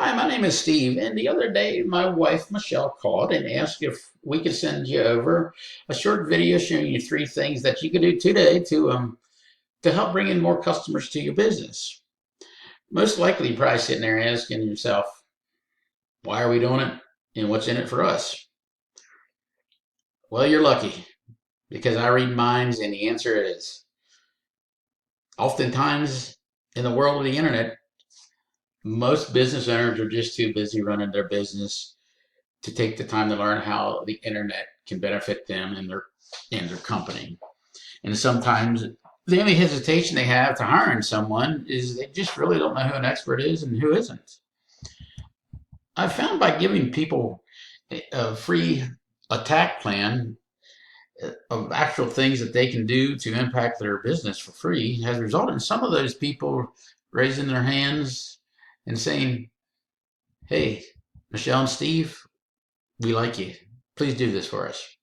Hi, my name is Steve, and the other day my wife Michelle called and asked if we could send you over a short video showing you three things that you could do today to help bring in more customers to your business. Most likely, you're probably sitting there asking yourself, why are we doing it and what's in it for us? Well, you're lucky because I read minds, and the answer is oftentimes in the world of the internet, most business owners are just too busy running their business to take the time to learn how the internet can benefit them and their company. And sometimes the only hesitation they have to hiring someone is they just really don't know who an expert is and who isn't. I've found by giving people a free attack plan of actual things that they can do to impact their business for free has resulted in some of those people raising their hands and saying, "Hey, Michelle and Steve, we like you. Please do this for us."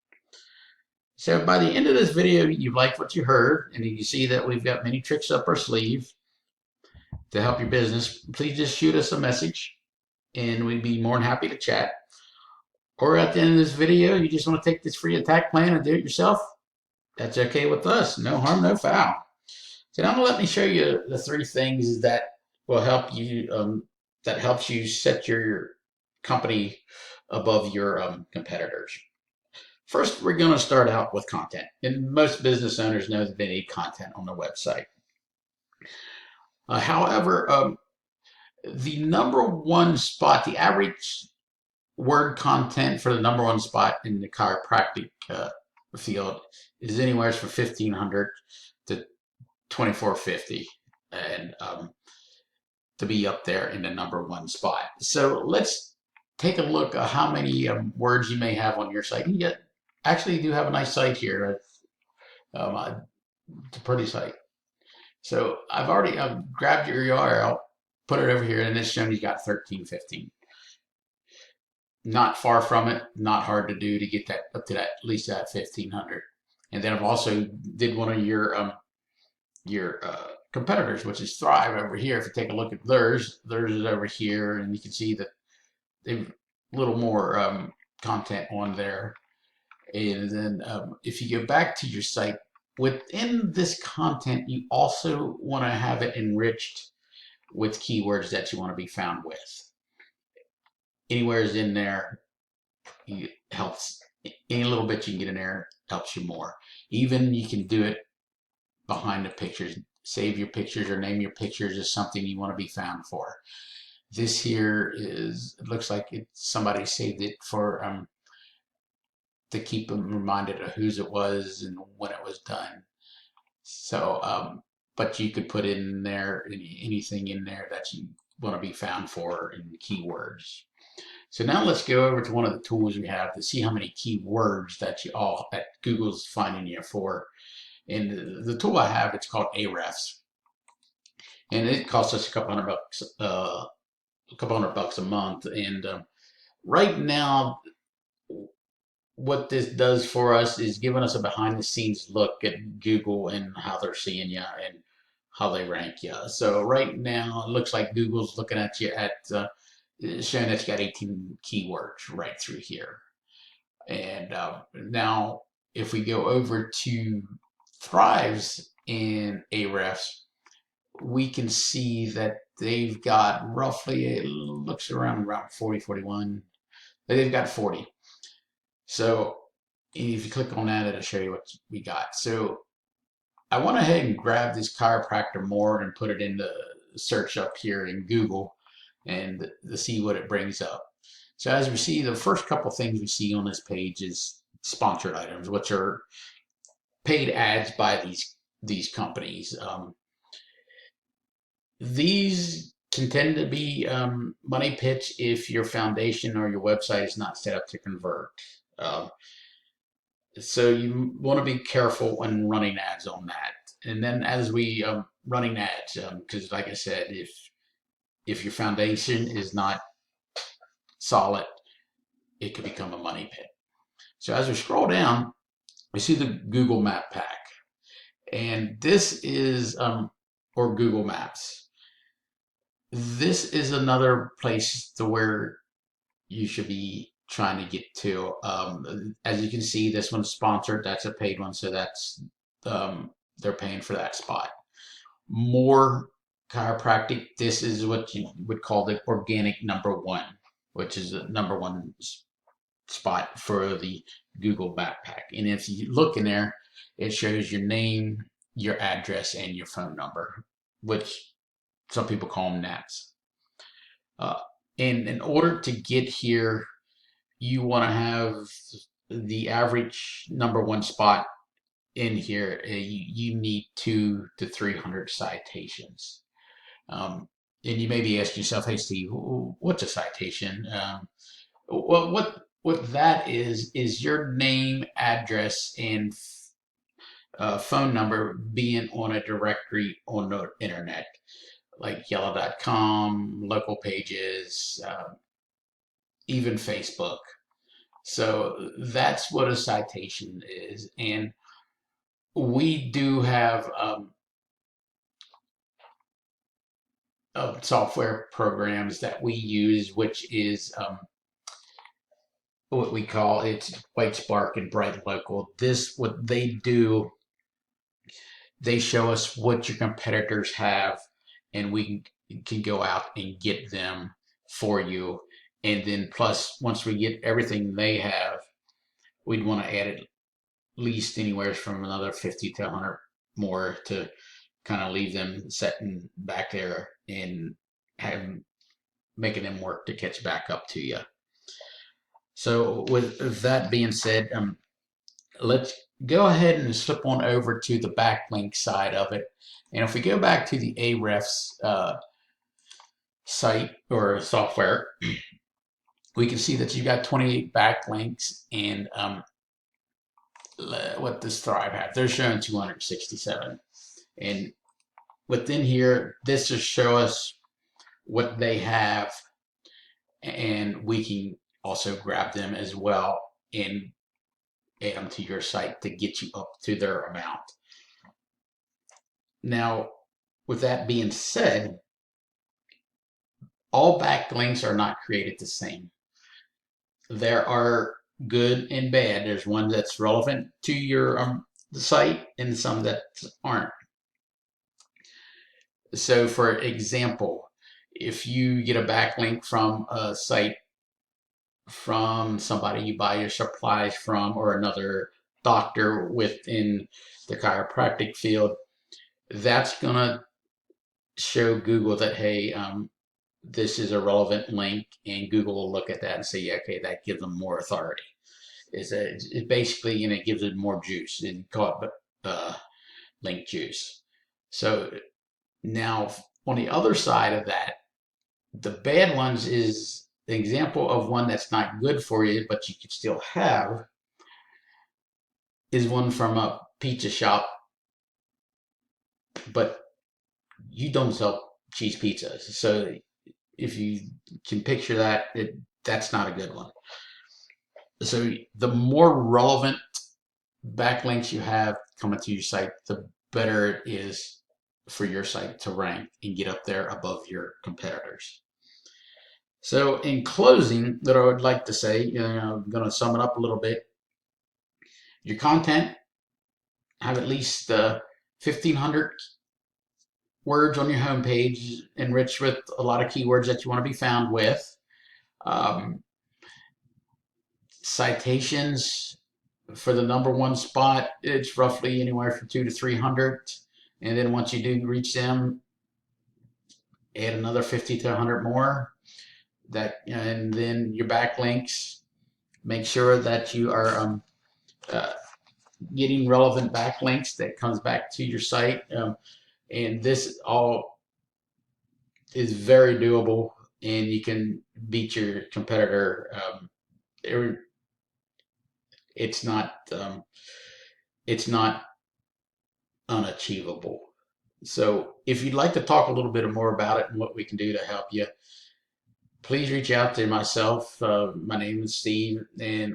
So by the end of this video, you like what you heard, and you see that we've got many tricks up our sleeve to help your business. Please just shoot us a message, and we'd be more than happy to chat. Or at the end of this video, you just want to take this free attack plan and do it yourself. That's okay with us. No harm, no foul. So now let me show you the three things that will help you, that helps you set your company above your competitors. First, we're going to start out with content. And most business owners know that they need content on their website. However, the number one spot, the average word content for the number one spot in the chiropractic field is anywhere from 1,500 to 2,450, and to be up there in the number one spot. So let's take a look at how many words you may have on your site. And yet, actually, you do have a nice site here. It's a pretty site. So I've already grabbed your URL, put it over here, and it's showing you got 1315. Not far from it, not hard to do to get that up to that, at least that 1,500. And then I've also did one of your competitors, which is Thrive over here. If you take a look at theirs is over here, and you can see that they've a little more content on there. And then if you go back to your site, within this content, you also want to have it enriched with keywords that you want to be found with. Anywhere is in there helps. Any little bit you can get in there helps you more. Even you can do it behind the pictures. Save your pictures or name your pictures as something you want to be found for. This here is, it looks like somebody saved it for to keep them reminded of whose it was and when it was done. So, but you could put in there anything in there that you want to be found for in keywords. So now let's go over to one of the tools we have to see how many keywords that Google's finding you for. And the tool I have, it's called Ahrefs, and it costs us a couple hundred bucks a month. And right now, what this does for us is giving us a behind the scenes look at Google and how they're seeing you and how they rank you. So right now, it looks like Google's looking at you at showing that you got 18 keywords right through here. And now, if we go over to Thrives in Ahrefs, we can see that they've got roughly, it looks around 40, 41. They've got 40. So if you click on that, it'll show you what we got. So I went ahead and grabbed this chiropractor more and put it in the search up here in Google and to see what it brings up. So as we see, the first couple things we see on this page is sponsored items, which are paid ads by these companies. These can tend to be money pitch if your foundation or your website is not set up to convert. So you want to be careful when running ads on that. And then as we running ads, because like I said, if your foundation is not solid, it could become a money pit. So as we scroll down, we see the Google Map Pack, and this is or Google Maps. this is another place to where you should be trying to get to. As you can see, this one's sponsored. That's a paid one, so that's they're paying for that spot. More chiropractic. This is what you would call the organic number one, which is the number one spot for the Google backpack. And if you look in there, it shows your name, your address, and your phone number, which some people call them NATs. Uh, and in order to get here, you want to have the average number one spot in here. You need 200 to 300 citations. And you may be asking yourself, "Hey, Steve, what's a citation?" Well, what that is your name, address, and phone number being on a directory on the internet, like yellow.com, local pages, even Facebook. So that's what a citation is. And we do have software programs that we use, which is what we call it's White Spark and Bright Local. This, what they do, they show us what your competitors have, and we can go out and get them for you. And then plus, once we get everything they have, we'd want to add at least anywhere from another 50 to 100 more to kind of leave them sitting back there and have making them work to catch back up to you. So with that being said, let's go ahead and slip on over to the backlink side of it. And if we go back to the Ahrefs site or software, we can see that you got 28 backlinks, and what does Thrive have? They're showing 267. And within here, this just show us what they have, and we can also grab them as well and add them to your site to get you up to their amount. Now, with that being said, all backlinks are not created the same. There are good and bad. There's one that's relevant to your the site and some that aren't. So for example, if you get a backlink from a site from somebody you buy your supplies from, or another doctor within the chiropractic field, that's gonna show Google that, hey, this is a relevant link, and Google will look at that and say, yeah, okay, that gives them more authority. It basically, you know, it gives it more juice, and call it link juice. So now on the other side of that, the bad ones is an example of one that's not good for you, but you could still have, is one from a pizza shop, but you don't sell cheese pizzas. So if you can picture that, that's not a good one. So the more relevant backlinks you have coming to your site, the better it is for your site to rank and get up there above your competitors. So in closing, that I would like to say, you know, I'm going to sum it up a little bit. Your content, have at least 1,500 words on your homepage, enriched with a lot of keywords that you want to be found with. Citations for the number one spot, it's roughly anywhere from 200 to 300. And then once you do reach them, add another 50 to 100 more. And then your backlinks, make sure that you are getting relevant backlinks that comes back to your site. And this all is very doable, and you can beat your competitor. It's not unachievable. So if you'd like to talk a little bit more about it and what we can do to help you, please reach out to myself. My name is Steve,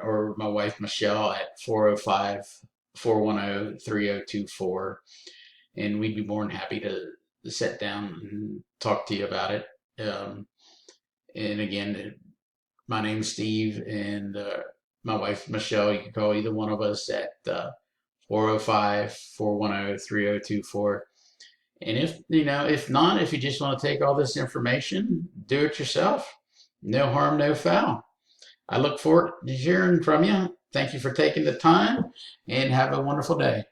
or my wife Michelle at 405-410-3024. And we'd be more than happy to sit down and talk to you about it. Um, and again, my name's Steve, and my wife Michelle. You can call either one of us at 405 And if not, if you just want to take all this information, do it yourself. No harm, no foul. I look forward to hearing from you. Thank you for taking the time, and have a wonderful day.